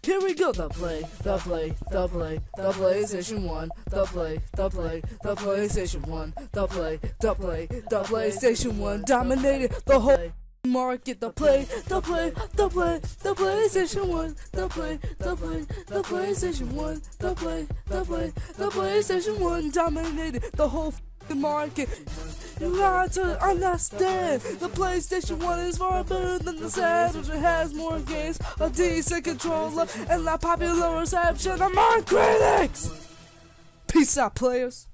Here we go, the PlayStation 1, the PlayStation 1, the PlayStation 1 dominated the whole market. The PlayStation 1, the PlayStation 1, the PlayStation 1 dominated the whole market. You got to understand, the PlayStation 1 is far better than the Saturn. It has more games, a decent controller, and a popular reception among critics. Peace out, players.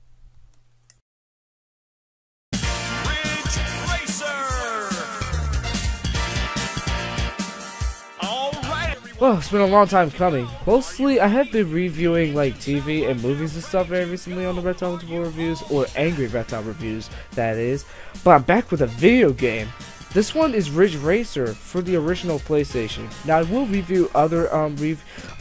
Well, it's been a long time coming. Mostly, I have been reviewing like TV and movies and stuff very recently on the Reptile124 reviews, or Angry Reptile reviews, that is. But I'm back with a video game. This one is Ridge Racer for the original PlayStation. Now, I will review other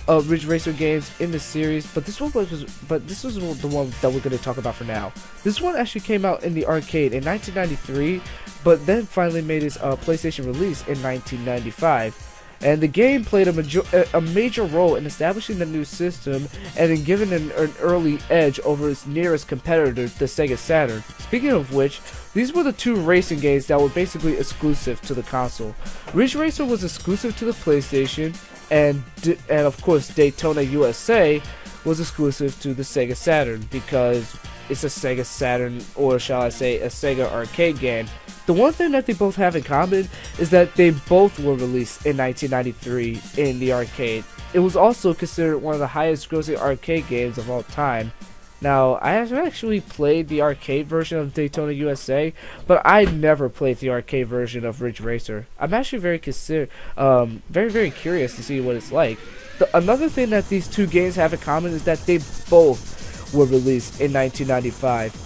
Ridge Racer games in the series, but this was the one that we're going to talk about for now. This one actually came out in the arcade in 1993, but then finally made its PlayStation release in 1995. And the game played a major role in establishing the new system and in giving an early edge over its nearest competitor, the Sega Saturn. Speaking of which, these were the two racing games that were basically exclusive to the console. Ridge Racer was exclusive to the PlayStation, and of course Daytona USA was exclusive to the Sega Saturn because it's a Sega Saturn, or shall I say a Sega arcade game. The one thing that they both have in common is that they both were released in 1993 in the arcade. It was also considered one of the highest grossing arcade games of all time. Now, I have actually played the arcade version of Daytona USA, but I never played the arcade version of Ridge Racer. I'm actually very curious to see what it's like. Another thing that these two games have in common is that they both were released in 1995.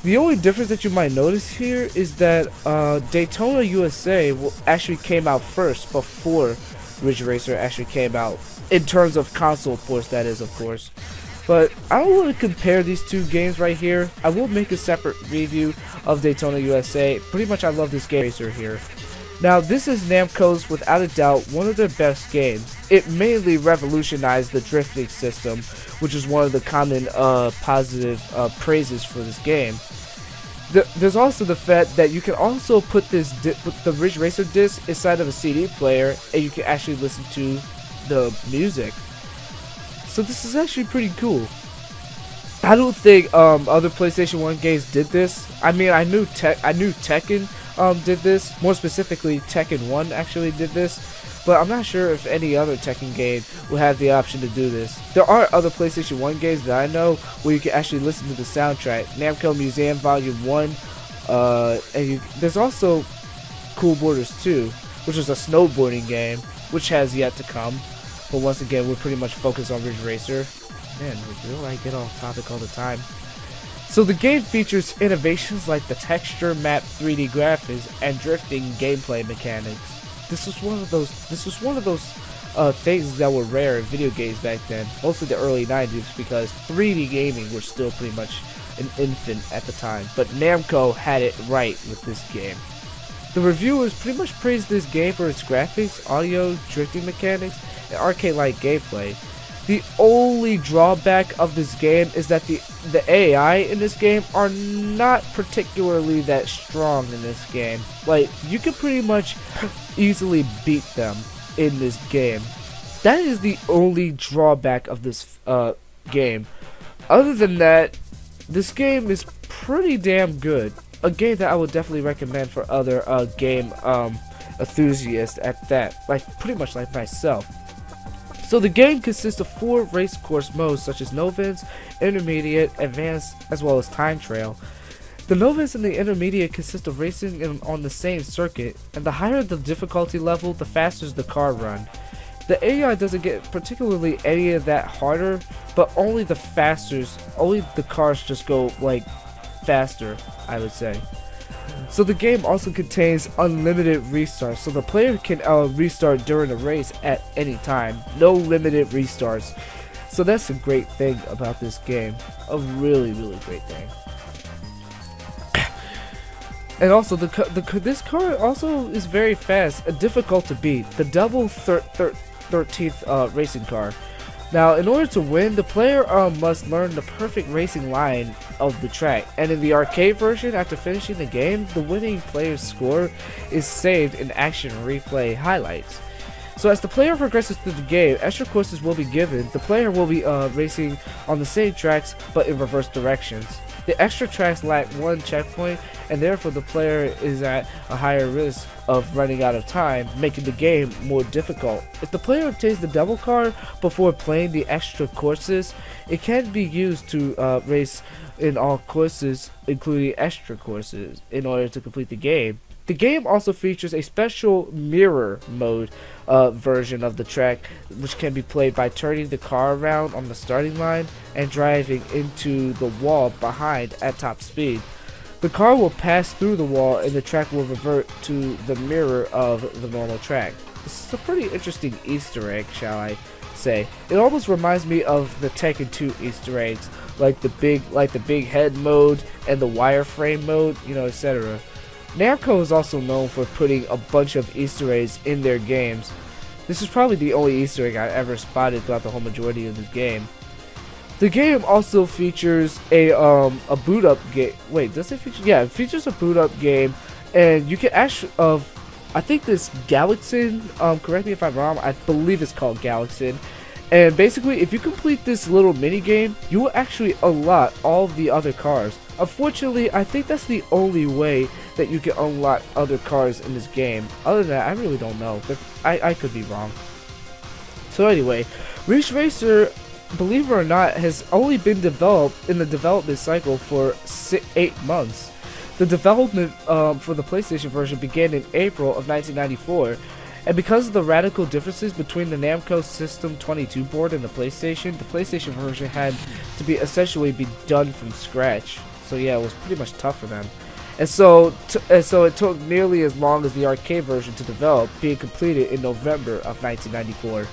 The only difference that you might notice here is that Daytona USA actually came out first before Ridge Racer actually came out, in terms of console ports, that is, of course. But I don't want to compare these two games right here. I will make a separate review of Daytona USA. Pretty much I love this game racer here. Now, this is Namco's, without a doubt, one of their best games. It mainly revolutionized the drifting system, which is one of the common positive praises for this game. There's also the fact that you can also put the Ridge Racer disc inside of a CD player, and you can actually listen to the music. So this is actually pretty cool. I don't think other PlayStation 1 games did this. I mean, I knew Tekken did this. More specifically, Tekken 1 actually did this. But I'm not sure if any other Tekken game will have the option to do this. There are other PlayStation 1 games that I know where you can actually listen to the soundtrack. Namco Museum Volume 1. There's also Cool Borders 2, which is a snowboarding game, which has yet to come. But once again, we're pretty much focused on Ridge Racer. Man, we really get off topic all the time. So the game features innovations like the texture map 3D graphics and drifting gameplay mechanics. This was one of those things that were rare in video games back then, mostly the early 90s, because 3D gaming was still pretty much an infant at the time. But Namco had it right with this game. The reviewers pretty much praised this game for its graphics, audio, drifting mechanics, and arcade-like gameplay. The only drawback of this game is that the AI in this game are not particularly that strong in this game. Like, you can pretty much easily beat them in this game. That is the only drawback of this game. Other than that, this game is pretty damn good. A game that I would definitely recommend for other game enthusiasts at that, like pretty much like myself. So the game consists of 4 race course modes such as Novice, Intermediate, Advanced, as well as Time Trial. The Novice and the Intermediate consist of racing on the same circuit, and the higher the difficulty level, the faster the car run. The AI doesn't get particularly any of that harder, but only the cars just go like faster, I would say. So the game also contains unlimited restarts, so the player can restart during a race at any time. No limited restarts. So that's a great thing about this game. A really, really great thing. And also, this car also is very fast and difficult to beat. The double 13th racing car. Now, in order to win, the player must learn the perfect racing line of the track, and in the arcade version, after finishing the game, the winning player's score is saved in action replay highlights. So as the player progresses through the game, extra courses will be given. The player will be racing on the same tracks, but in reverse directions. The extra tracks lack one checkpoint, and therefore the player is at a higher risk of running out of time, making the game more difficult. If the player obtains the double car before playing the extra courses, it can be used to race in all courses, including extra courses, in order to complete the game. The game also features a special mirror mode version of the track, which can be played by turning the car around on the starting line and driving into the wall behind at top speed. The car will pass through the wall and the track will revert to the mirror of the normal track. This is a pretty interesting Easter egg, shall I say. It almost reminds me of the Tekken 2 Easter eggs, like the big head mode and the wireframe mode, you know, etc. Namco is also known for putting a bunch of Easter eggs in their games. This is probably the only Easter egg I ever spotted throughout the whole majority of this game. The game also features a boot up game. Wait, does it feature? Yeah, it features a boot up game, and you can actually I think this Galaxin. Correct me if I'm wrong. I believe it's called Galaxin. And basically, if you complete this little mini game, you will actually unlock all of the other cars. Unfortunately, I think that's the only way that you can unlock other cars in this game. Other than that, I really don't know, but I could be wrong. So anyway, Ridge Racer, believe it or not, has only been developed in the development cycle for 8 months. The development for the PlayStation version began in April of 1994. And because of the radical differences between the Namco System 22 board and the PlayStation version had to be essentially done from scratch. So yeah, it was pretty much tough for them. And so it took nearly as long as the arcade version to develop, being completed in November of 1994.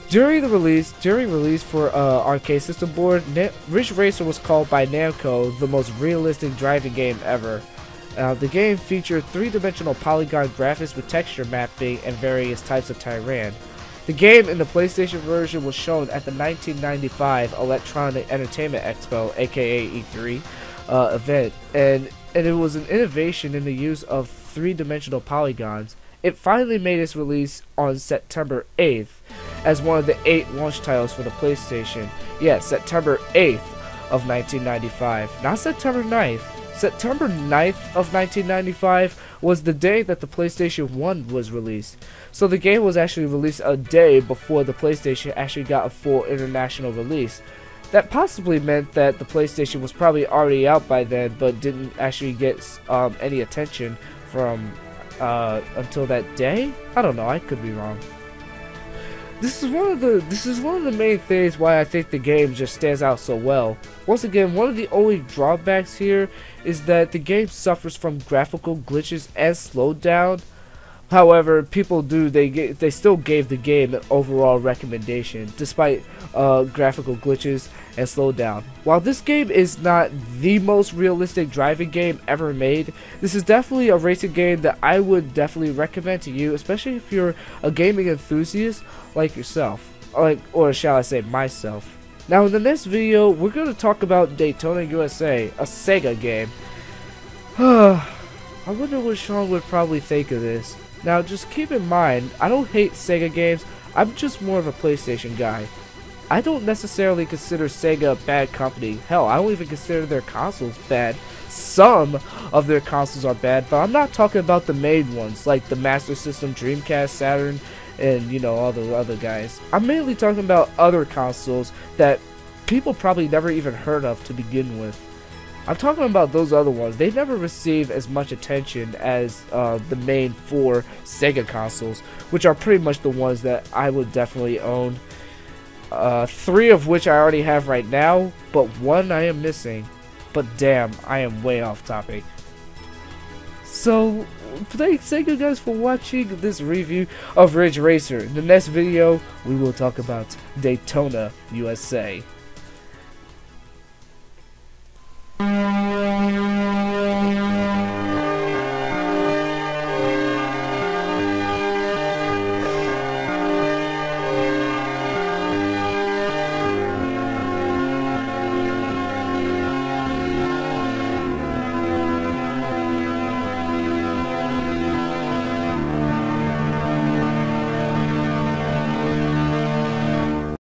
During release for arcade system board, Ridge Racer was called by Namco the most realistic driving game ever. The game featured 3-dimensional polygon graphics with texture mapping and various types of terrain. The game in the PlayStation version was shown at the 1995 Electronic Entertainment Expo, aka E3, event, and it was an innovation in the use of 3-dimensional polygons. It finally made its release on September 8th as one of the 8 launch titles for the PlayStation. Yeah, September 8th of 1995, not September 9th. September 9th of 1995 was the day that the PlayStation 1 was released. So the game was actually released a day before the PlayStation actually got a full international release. That possibly meant that the PlayStation was probably already out by then, but didn't actually get any attention from until that day. I don't know, I could be wrong. This is one of the main things why I think the game just stands out so well. Once again, one of the only drawbacks here is that the game suffers from graphical glitches and slowdown. However, they still gave the game an overall recommendation despite graphical glitches and slowdown. While this game is not the most realistic driving game ever made, this is definitely a racing game that I would definitely recommend to you, especially if you're a gaming enthusiast like yourself, or shall I say myself. Now in the next video, we're going to talk about Daytona USA, a Sega game. I wonder what Sean would probably think of this. Now just keep in mind, I don't hate Sega games, I'm just more of a PlayStation guy. I don't necessarily consider Sega a bad company. Hell, I don't even consider their consoles bad. Some of their consoles are bad, but I'm not talking about the main ones, like the Master System, Dreamcast, Saturn, and you know, all the other guys. I'm mainly talking about other consoles that people probably never even heard of to begin with. I'm talking about those other ones. They never receive as much attention as the main 4 Sega consoles, which are pretty much the ones that I would definitely own. 3 of which I already have right now, but 1 I am missing. But damn, I am way off topic. So, thank you guys for watching this review of Ridge Racer. In the next video, we will talk about Daytona USA.